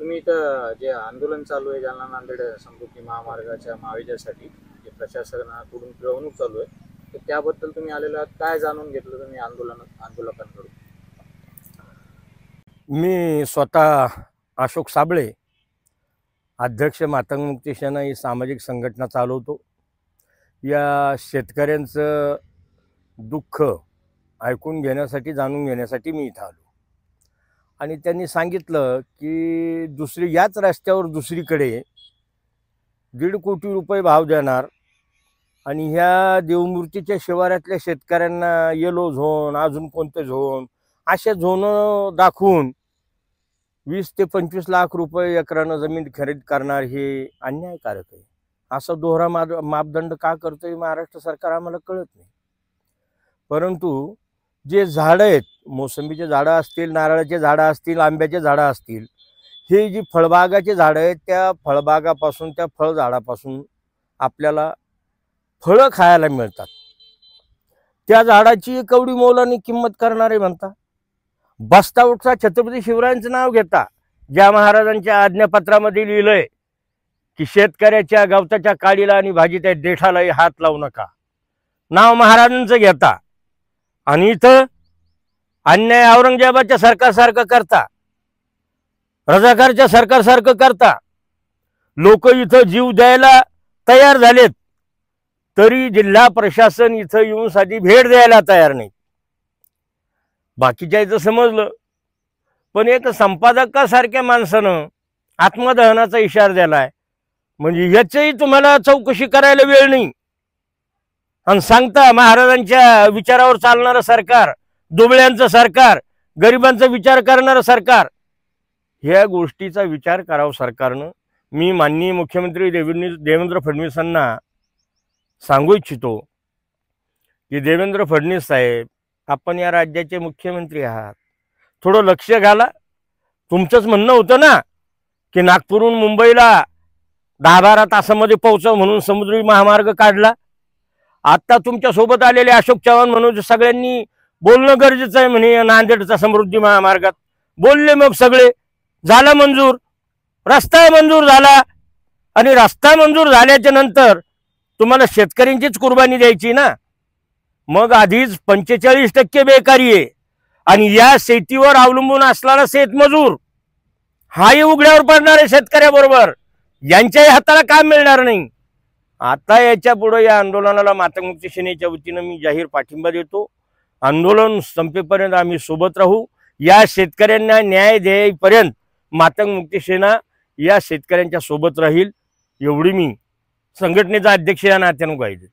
तुम्ही इथं जे आंदोलन चालू आहे जालना नांदेड समृद्धी महामार्गाच्या महाविद्यासाठी जे प्रशासनाकडून पिळवणूक चालू आहे, तर त्याबद्दल तुम्ही आलेला आहात, काय जाणून घेतलं तुम्ही आंदोलकांकडून? मी स्वतः अशोक साबळे, अध्यक्ष मातंग मुक्ती सेना ही सामाजिक संघटना चालवतो। या शेतकऱ्यांचं दुःख ऐकून घेण्यासाठी, जाणून घेण्यासाठी मी इथं आलो। आणि त्यांनी सांगितलं की याच रस्त्यावर दुसरीकडे 1.5 कोटी रुपये भाव देणार आणि ह्या देवमूर्तीच्या शिवारातल्या शेतकऱ्यांना येलो झोन, अजून कोणते झोन, अशा झोन दाखवून 20 ते 25 लाख रुपये एकरानं जमीन खरेदी करणार हे अन्यायकारक आहे। असा दोहरा मापदंड का करतोय महाराष्ट्र सरकार आम्हाला कळत नाही। परंतु जे झाडं आहेत, मोसंबीचे झाडं असतील, नारळाचे झाडं असतील, आंब्याचे झाडं असतील, हे जी फळबागाचे झाडं आहेत, त्या फळबागापासून, त्या फळझाडापासून आपल्याला फळं खायला मिळतात। त्या झाडाची कवडी मोलाने किंमत करणारे म्हणता, बसता उठता छत्रपती शिवरायांचं नाव घेता, ज्या महाराजांच्या आज्ञापत्रामध्ये लिहिलंय की शेतकऱ्याच्या गवताच्या काडीला आणि भाजीच्या देठालाही हात लावू नका, नाव महाराजांचं घेता, आणि इथं अन्याय औरंगजेबाच्या सरकारसारखं करता, रजाकारच्या सरकारसारखं करता। लोक इथं जीव द्यायला तयार झालेत, तरी जिल्हा प्रशासन इथं येऊन साधी भेट द्यायला तयार नाही। बाकीच्या इथं समजलं, पण एक संपादकासारख्या माणसानं आत्मदहनाचा इशारा दिलाय, म्हणजे याचंही तुम्हाला चौकशी करायला वेळ नाही। आणि सांगता महाराजांच्या विचारावर चालणारं सरकार, दुबळ्यांचं सरकार, गरिबांचा विचार करणारं सरकार, ह्या गोष्टीचा विचार करावा सरकारनं। मी माननीय मुख्यमंत्री देवेंद्र फडणवीसांना सांगू इच्छितो की देवेंद्र फडणवीस साहेब, आपण या राज्याचे मुख्यमंत्री आहात, थोडं लक्ष घाला। तुमचंच म्हणणं होतं ना की नागपूरहून मुंबईला 10-12 तासामध्ये पोहोचावं म्हणून समुद्री महामार्ग काढला। आता तुमच्या सोबत आलेले अशोक चव्हाण म्हणून सगळ्यांनी बोलणं गरजेचं आहे म्हणे नांदेडचा समृद्धी महामार्गात। बोलले, मग सगळे झाला मंजूर, रस्ता मंजूर झाला, आणि रस्ता मंजूर झाल्याच्या नंतर तुम्हाला शेतकऱ्यांचीच कुर्बानी द्यायची ना। मग आधीच 45% बेकारी आहे, आणि या शेतीवर अवलंबून असणारा शेतमजूर हाही उघड्यावर पडणार आहे शेतकऱ्याबरोबर, यांच्याही हाताला काम मिळणार नाही। आता याच्या पुढे या आंदोलनाला मातंग मुक्ती सेनेच्या वतीनं मी जाहीर पाठिंबा देतो। आंदोलन संपेपर्यंत आम्ही सोबत राहू। या शेतकऱ्यांना न्याय देईपर्यंत मातंग मुक्ती सेना या शेतकऱ्यांच्या सोबत राहील, एवढी मी संघटनेचा अध्यक्ष या नात्यानं ग्वाही देतो।